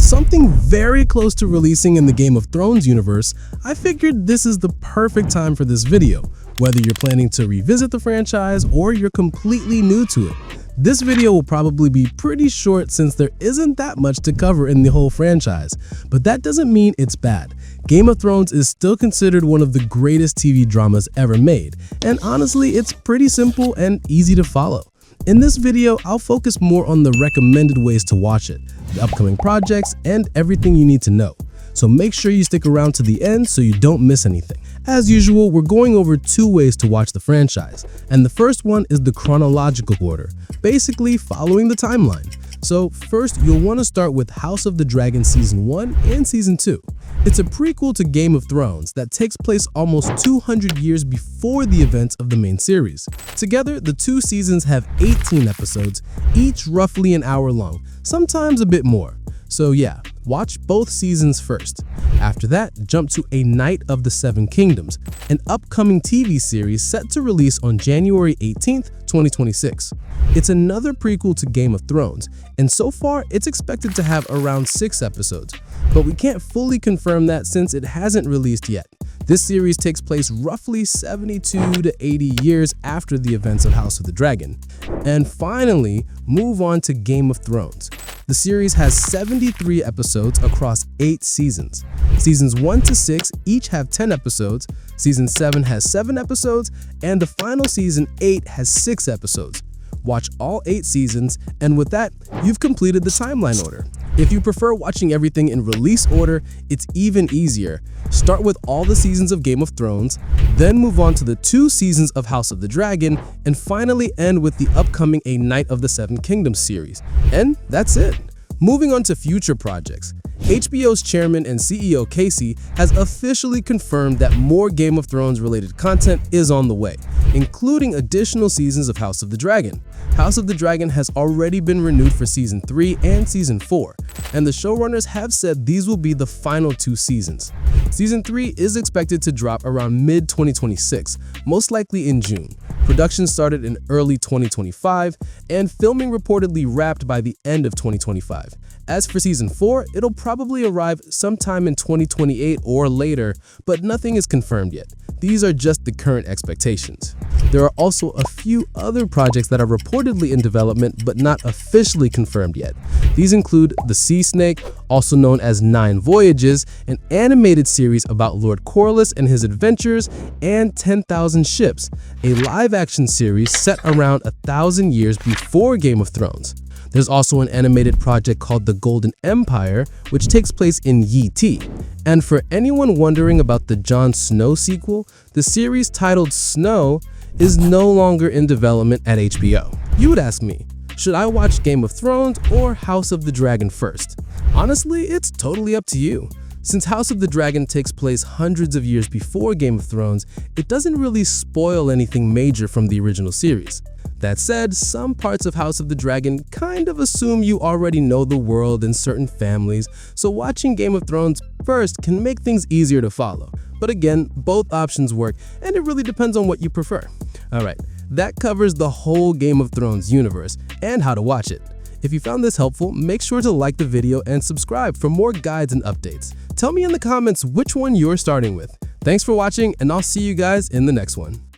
something very close to releasing in the Game of Thrones universe, I figured this is the perfect time for this video, whether you're planning to revisit the franchise or you're completely new to it. This video will probably be pretty short since there isn't that much to cover in the whole franchise, but that doesn't mean it's bad. Game of Thrones is still considered one of the greatest TV dramas ever made, and honestly, it's pretty simple and easy to follow. In this video, I'll focus more on the recommended ways to watch it, the upcoming projects, and everything you need to know. So make sure you stick around to the end so you don't miss anything. As usual, we're going over 2 ways to watch the franchise, and the first one is the chronological order, basically following the timeline. So first, you'll want to start with House of the Dragon Season 1 and Season 2. It's a prequel to Game of Thrones that takes place almost 200 years before the events of the main series. Together, the 2 seasons have 18 episodes, each roughly an hour long, sometimes a bit more. So yeah, watch both seasons first. After that, jump to A Knight of the Seven Kingdoms, an upcoming TV series set to release on January 18th, 2026. It's another prequel to Game of Thrones, and so far it's expected to have around 6 episodes, but we can't fully confirm that since it hasn't released yet. This series takes place roughly 72 to 80 years after the events of House of the Dragon. And finally, move on to Game of Thrones. The series has 73 episodes across 8 seasons. Seasons 1 to 6 each have 10 episodes, Season 7 has 7 episodes, and the final season 8 has 6 episodes. Watch all 8 seasons, and with that, you've completed the timeline order. If you prefer watching everything in release order, it's even easier. Start with all the seasons of Game of Thrones, then move on to the 2 seasons of House of the Dragon, and finally end with the upcoming A Knight of the Seven Kingdoms series. And that's it. Moving on to future projects. HBO's chairman and CEO Casey has officially confirmed that more Game of Thrones related content is on the way, including additional seasons of House of the Dragon. House of the Dragon has already been renewed for Season 3 and Season 4, and the showrunners have said these will be the final 2 seasons. Season 3 is expected to drop around mid-2026, most likely in June. Production started in early 2025, and filming reportedly wrapped by the end of 2025. As for Season 4, it'll probably arrive sometime in 2028 or later, but nothing is confirmed yet. These are just the current expectations. There are also a few other projects that are reportedly in development but not officially confirmed yet. These include The Sea Snake, also known as 9 Voyages, an animated series about Lord Corlys and his adventures, and 10,000 Ships, a live-action series set around 1,000 years before Game of Thrones. There's also an animated project called The Golden Empire, which takes place in Yi Ti. And for anyone wondering about the Jon Snow sequel, the series titled Snow is no longer in development at HBO. You would ask me, should I watch Game of Thrones or House of the Dragon first? Honestly, it's totally up to you. Since House of the Dragon takes place hundreds of years before Game of Thrones, it doesn't really spoil anything major from the original series. That said, some parts of House of the Dragon kind of assume you already know the world and certain families, so watching Game of Thrones first can make things easier to follow. But again, both options work, and it really depends on what you prefer. Alright, that covers the whole Game of Thrones universe and how to watch it. If you found this helpful, make sure to like the video and subscribe for more guides and updates. Tell me in the comments which one you're starting with. Thanks for watching, and I'll see you guys in the next one.